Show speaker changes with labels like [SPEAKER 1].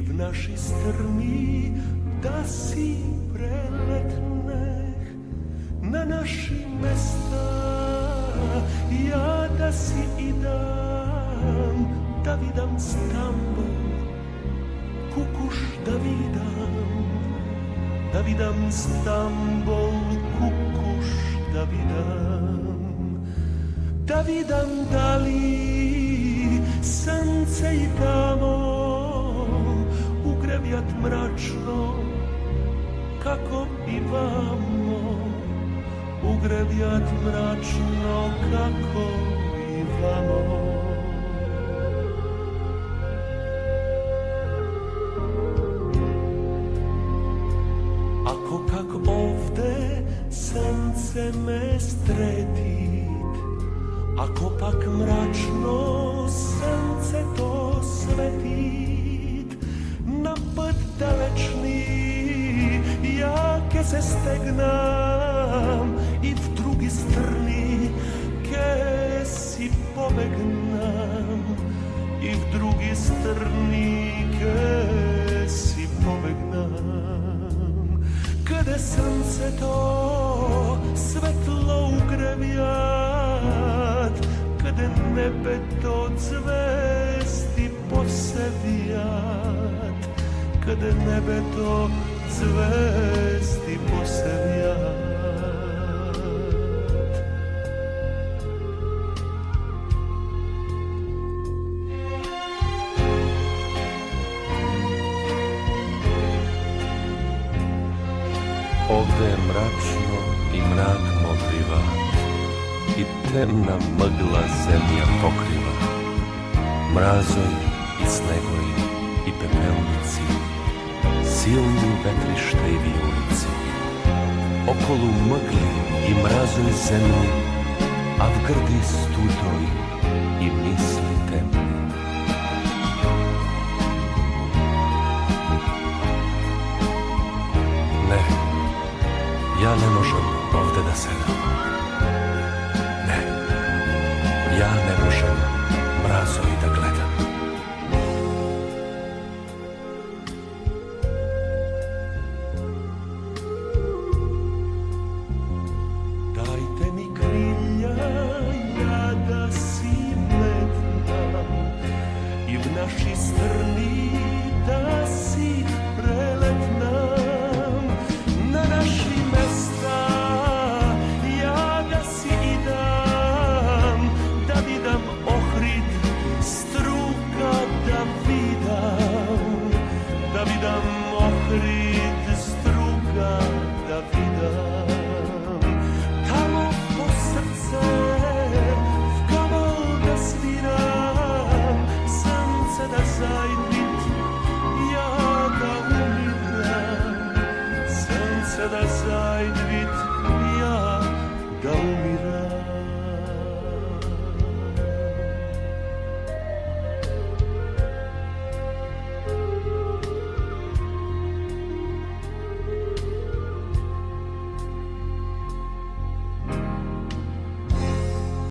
[SPEAKER 1] v naši strmi, da si preletneh na naši mesta, ja da si idam, da vidam Stambul, kukuš da vidam Stambul, kukuš da vidam da li sunce i tamo ugrevjat mračno, kako i vamo ugrevjat mračno, kako i vamo. Ako kak ovde sunce me stretit, ako pak mračno sunce to svetit, na put dalečni ja ke se stegnam i v drugi strni ke si pobegnam, i v drugi strni ke si pobegnam. Kada sunce to svetlo ugrevjat, kada nebe to zvesti posevjat, kada nebe to zvesti posevjat.
[SPEAKER 2] Ovde je mračno i mrak modriva i temna mgla zemlja pokriva. Mrazoj i snegoj i pepelnici, silni vetrište i vijolici. Okolu mgli i mrazoj zemlji, a v grdi studoj i misli temni. Ne, ja ne možem ovde da sedam. Ne, ja ne možem mrazoj da gledam.
[SPEAKER 1] Dajte mi krilja, ja da si letnam i v naši strni da si preletnam, na naši mesta ja da si idam, da vidam Ohrid, struga da vidam Ohrid, struga da vidam. Tamo po srce v kaval da sviram, sunce da zajde